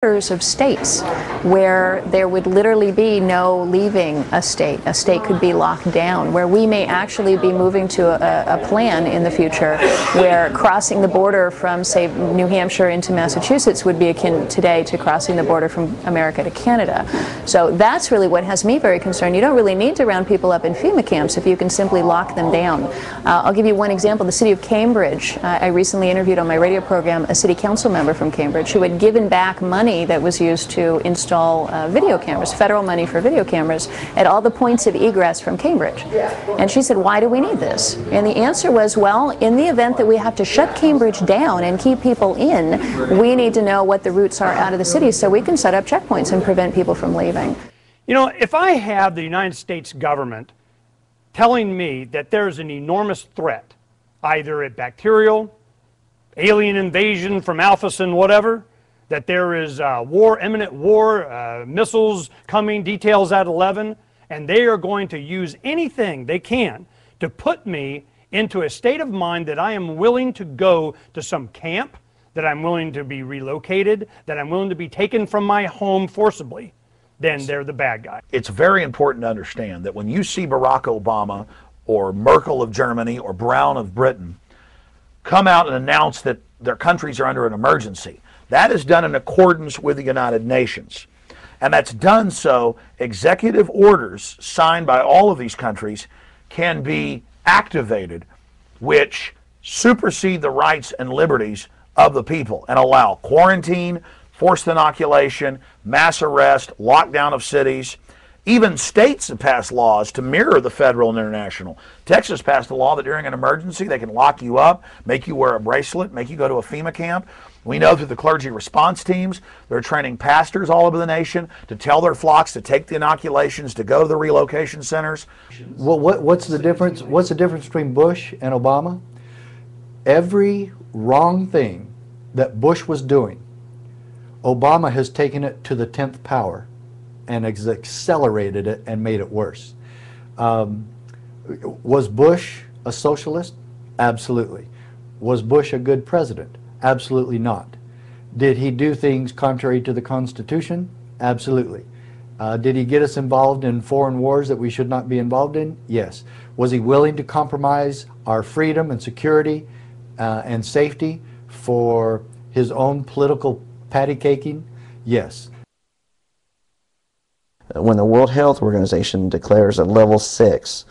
of states where there would literally be no leaving a state. A state could be locked down, where we may actually be moving to a plan in the future where crossing the border from, say, New Hampshire into Massachusetts would be akin today to crossing the border from America to Canada. So that's really what has me very concerned. You don't really need to round people up in FEMA camps if you can simply lock them down. I'll give you one example. The city of Cambridge, I recently interviewed on my radio program a city council member from Cambridge who had given back money that was used to install video cameras, federal money for video cameras, at all the points of egress from Cambridge. And she said, why do we need this? And the answer was, well, in the event that we have to shut Cambridge down and keep people in, we need to know what the routes are out of the city so we can set up checkpoints and prevent people from leaving. You know, if I have the United States government telling me that there's an enormous threat, either a bacterial, alien invasion from Alpha-Sin, whatever, that there is war, imminent war, missiles coming, details at 11, and they are going to use anything they can to put me into a state of mind that I am willing to go to some camp, that I'm willing to be relocated, that I'm willing to be taken from my home forcibly, then they're the bad guy. It's very important to understand that when you see Barack Obama or Merkel of Germany or Brown of Britain come out and announce that their countries are under an emergency, that is done in accordance with the United Nations. And that's done so executive orders signed by all of these countries can be activated, which supersede the rights and liberties of the people and allow quarantine, forced inoculation, mass arrest, lockdown of cities. Even states have passed laws to mirror the federal and international. Texas passed a law that during an emergency they can lock you up, make you wear a bracelet, make you go to a FEMA camp. We know through the clergy response teams, they're training pastors all over the nation to tell their flocks to take the inoculations, to go to the relocation centers. Well, what's the difference? What's the difference between Bush and Obama? Every wrong thing that Bush was doing, Obama has taken it to the 10th power and has accelerated it and made it worse. Was Bush a socialist? Absolutely. Was Bush a good president? Absolutely not. Did he do things contrary to the Constitution? Absolutely. Did he get us involved in foreign wars that we should not be involved in? Yes. Was he willing to compromise our freedom and security and safety for his own political patty caking? Yes. When the World Health Organization declares a level 6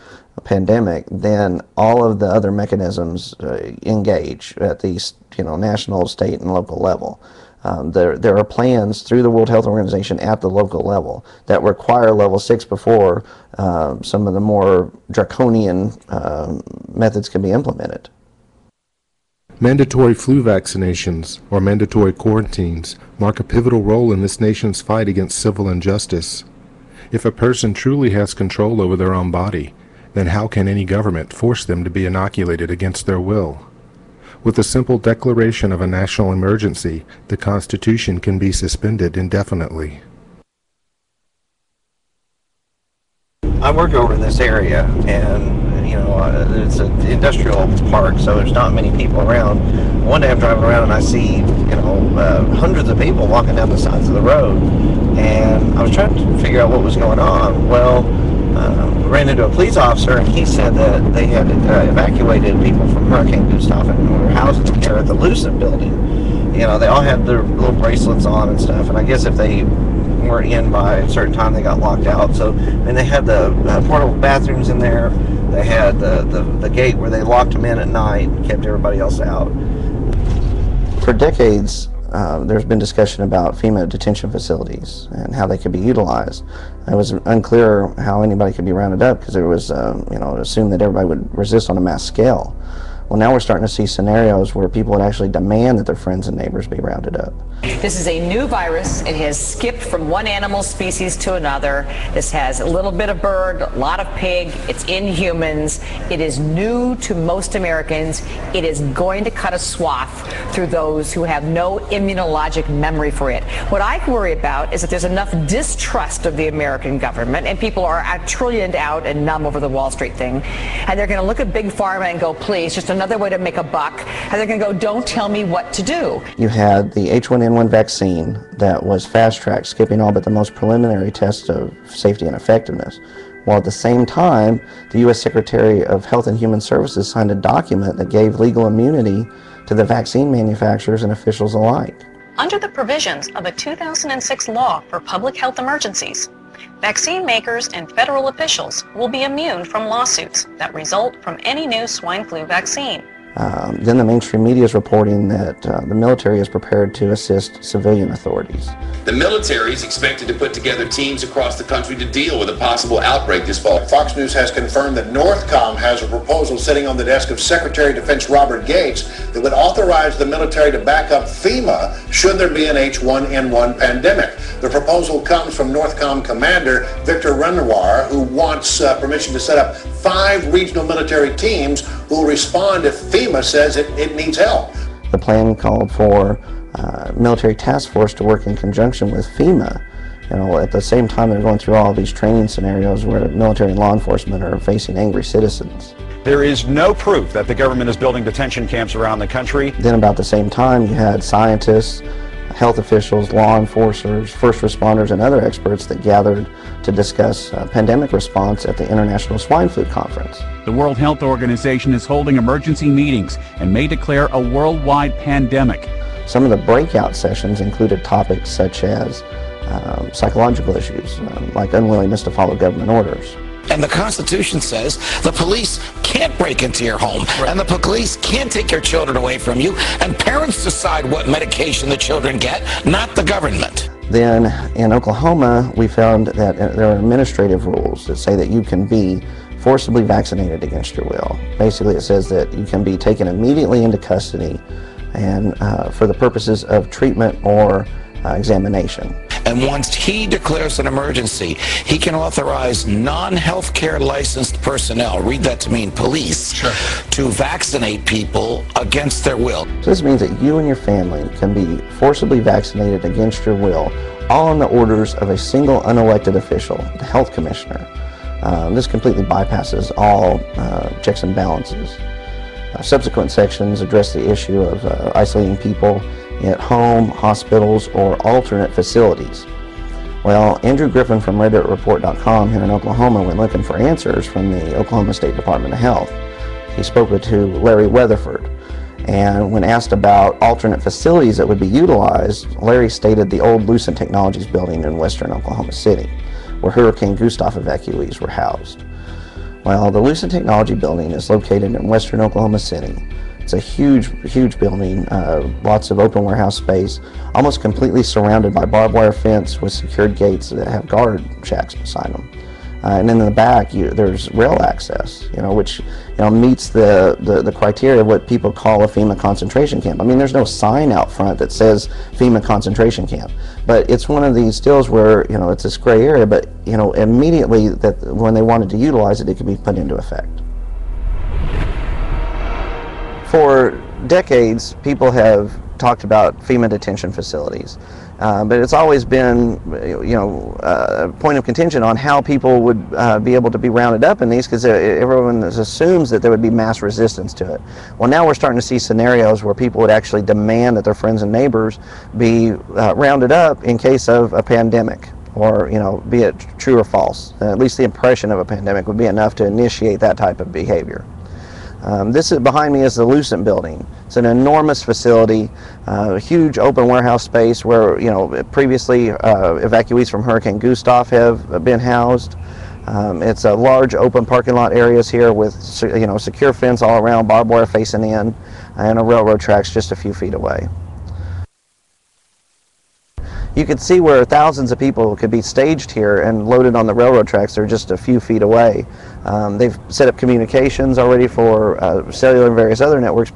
pandemic, then all of the other mechanisms engage at the national, state, and local level. There are plans through the World Health Organization at the local level that require level 6 before some of the more draconian methods can be implemented. Mandatory flu vaccinations or mandatory quarantines mark a pivotal role in this nation's fight against civil injustice. If a person truly has control over their own body, then how can any government force them to be inoculated against their will? With the simple declaration of a national emergency, the Constitution can be suspended indefinitely. I work over in this area, and it's an industrial park, so there's not many people around. One day I'm driving around and I see, hundreds of people walking down the sides of the road, and I was trying to figure out what was going on. Well, ran into a police officer, and he said that they had evacuated people from Hurricane Gustav and were housed here at the Lucent building. They all had their little bracelets on and stuff, and I guess if they weren't in by a certain time, they got locked out. So, and they had the portable bathrooms in there. They had the gate where they locked them in at night and kept everybody else out. For decades, there's been discussion about FEMA detention facilities and how they could be utilized. It was unclear how anybody could be rounded up because it was, assumed that everybody would resist on a mass scale. Well, now we're starting to see scenarios where people would actually demand that their friends and neighbors be rounded up. This is a new virus. It has skipped from one animal species to another. This has a little bit of bird, a lot of pig. It's in humans. It is new to most Americans. It is going to cut a swath through those who have no immunologic memory for it. What I worry about is that there's enough distrust of the American government, and people are trillioned out and numb over the Wall Street thing, and they're going to look at Big Pharma and go, please, just another way to make a buck, and they're going to go, don't tell me what to do. You had the h1n1 vaccine that was fast-tracked, skipping all but the most preliminary tests of safety and effectiveness, while at the same time, the U.S. Secretary of Health and Human Services signed a document that gave legal immunity to the vaccine manufacturers and officials alike. Under the provisions of a 2006 law for public health emergencies, vaccine makers and federal officials will be immune from lawsuits that result from any new swine flu vaccine. Then the mainstream media is reporting that the military is prepared to assist civilian authorities. The military is expected to put together teams across the country to deal with a possible outbreak this fall. Fox News has confirmed that Northcom has a proposal sitting on the desk of Secretary of Defense Robert Gates that would authorize the military to back up FEMA should there be an H1N1 pandemic. The proposal comes from Northcom Commander Victor Renoir, who wants permission to set up 5 regional military teams who will respond if FEMA says it needs help. The plan called for military task force to work in conjunction with FEMA. You know, at the same time they're going through all these training scenarios where military and law enforcement are facing angry citizens. There is no proof that the government is building detention camps around the country. Then about the same time you had scientists, health officials, law enforcers, first responders, and other experts that gathered to discuss pandemic response at the International Swine Flu Conference. The World Health Organization is holding emergency meetings and may declare a worldwide pandemic. Some of the breakout sessions included topics such as psychological issues, like unwillingness to follow government orders. And the Constitution says the police can't break into your home, and the police can't take your children away from you, and parents decide what medication the children get, not the government. Then in Oklahoma, we found that there are administrative rules that say that you can be forcibly vaccinated against your will. Basically, it says that you can be taken immediately into custody and for the purposes of treatment or examination. And once he declares an emergency, he can authorize non-healthcare licensed personnel, read that to mean police, to vaccinate people against their will. So this means that you and your family can be forcibly vaccinated against your will, all on the orders of a single unelected official, the health commissioner. This completely bypasses all checks and balances. Subsequent sections address the issue of isolating people at home, hospitals, or alternate facilities. Well, Andrew Griffin from RedditReport.com here in Oklahoma went looking for answers from the Oklahoma State Department of Health. He spoke to Larry Weatherford, and when asked about alternate facilities that would be utilized, Larry stated the old Lucent Technologies building in western Oklahoma City, where Hurricane Gustav evacuees were housed. Well, the Lucent Technology building is located in western Oklahoma City. It's a huge building, lots of open warehouse space, almost completely surrounded by barbed wire fence with secured gates that have guard shacks beside them. And then in the back, there's rail access, which meets the criteria of what people call a FEMA concentration camp. I mean, there's no sign out front that says FEMA concentration camp, but it's one of these deals where it's this gray area. But immediately that when they wanted to utilize it, it could be put into effect. For decades, people have talked about FEMA detention facilities, but it's always been, a point of contention on how people would be able to be rounded up in these, because everyone assumes that there would be mass resistance to it. Well, now we're starting to see scenarios where people would actually demand that their friends and neighbors be rounded up in case of a pandemic, or be it true or false. At least the impression of a pandemic would be enough to initiate that type of behavior. This is behind me is the Lucent building. It's an enormous facility, a huge open warehouse space where previously evacuees from Hurricane Gustav have been housed. It's a large open parking lot areas here with secure fence all around, barbed wire facing in, and a railroad tracks just a few feet away. You could see where thousands of people could be staged here and loaded on the railroad tracks. They're just a few feet away. They've set up communications already for cellular and various other networks.